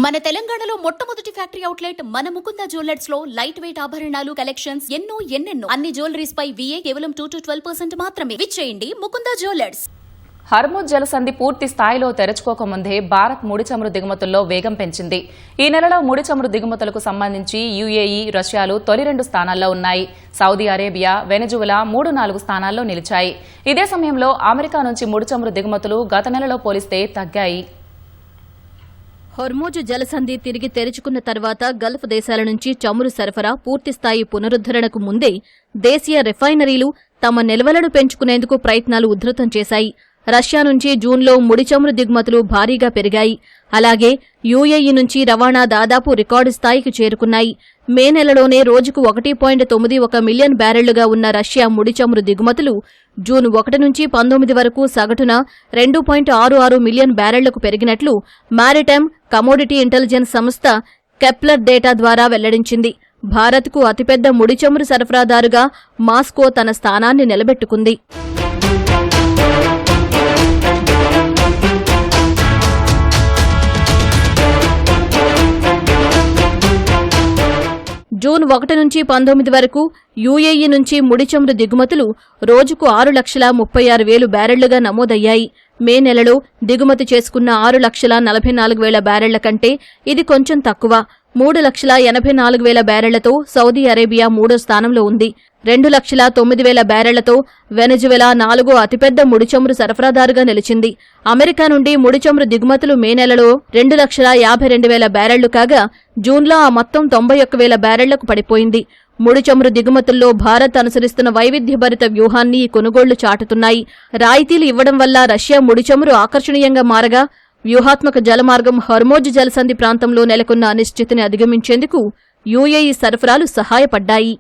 మన తెలంగాణలో మొట్టమొదటి ఫ్యాక్టరీ అవుట్లెట్ మన ముకుంద జ్యువెలర్స్ లో లైట్ వెయిట్ ఆభరణాలు కలెక్షన్స్ ఎన్నెన్నో అన్ని జ్యువెలరీస్ పై VA కేవలం 2 to 12% మాత్రమే. విచ్చేయండి ముకుంద జ్యువెలర్స్. హర్ముజ్ జలసంధి పూర్తి స్థాయిలో తెరుచుకోకముందే భారత్ ముడి చమురు దిగుమతుల్లో వేగం పెంచింది. ఈ నెలలో ముడి చమురు దిగుమతులకు సంబంధించి UAE, రష్యాలు తొలి 2 స్థానాల్లో ఉన్నాయి. సౌదీ అరేబియా, వెనజువెలా 3-4 స్థానాల్లో నిలిచాయి. ఇదే సమయంలో అమెరికా నుంచి ముడి చమురు దిగుమతులు గత నెలలో పోలిస్తే తగ్గాయి. హర్ముజ్ జలసంధి తిరిగి తెరుచుకున్న తర్వాత గల్ఫ్ దేశాల నుంచి చమురు సరఫరా పూర్తిస్థాయి పునరుద్ధరణకు ముందే దేశీయ రిఫైనరీలు తమ నిల్వలను పెంచుకునేందుకు ప్రయత్నాలు ఉధృతం చేశాయి. రష్యా నుంచి జూన్లో ముడి చమురు దిగుమతులు భారీగా పెరిగాయి. అలాగే UAE నుంచి రవాణా దాదాపు రికార్డు స్థాయికి చేరుకున్నాయి. మే నెలలోనే రోజుకు 1.91 మిలియన్ బ్యారెళ్లుగా ఉన్న రష్యా ముడి చమురు దిగుమతులు జూన్ 1 నుంచి 19 వరకు సగటున 2.66 మిలియన్ బ్యారెళ్లకు పెరిగినట్లు మారిటైమ్ కమోడిటీ ఇంటెలిజెన్స్ సంస్థ కెప్లర్ డేటా ద్వారా వెల్లడించింది. భారత్కు అతిపెద్ద ముడి చమురు సరఫరాదారుగా మాస్కో తన స్థానాన్ని నిలబెట్టుకుంది. జూన్ 1 నుంచి 19 వరకు UAE నుంచి ముడి చమురు దిగుమతులు రోజుకు 6,36,000 బ్యారెళ్లుగా నమోదయ్యాయి. మే నెలలో దిగుమతి చేసుకున్న 6,44,000 బ్యారెళ్ల కంటే ఇది కొంచెం తక్కువ. 3,84,000 బ్యారెళ్లతో సౌదీ అరేబియా 3వ స్థానంలో ఉంది. 2,09,000 బ్యారెళ్లతో వెనజువెలా 4వ అతిపెద్ద ముడి చమురు సరఫరాదారుగా నిలిచింది. అమెరికా నుండి ముడి చమురు దిగుమతులు మే నెలలో 2,52,000 బ్యారెళ్లు కాగా జూన్లో ఆ మొత్తం 91,000 బ్యారెళ్లకు పడిపోయింది. ముడి చమురు దిగుమతుల్లో భారత్ అనుసరిస్తున్న వైవిధ్యభరిత వ్యూహాన్ని ఈ కొనుగోళ్లు చాటుతున్నాయి. రాయితీలు ఇవ్వడం వల్ల రష్యా ముడి చమురు ఆకర్షణీయంగా మారగా వ్యూహాత్మక జలమార్గం హర్ముజ్ జలసంధి ప్రాంతంలో నెలకొన్న అనిశ్చితిని అధిగమించేందుకు UAE సరఫరాలు సహాయపడ్డాయి.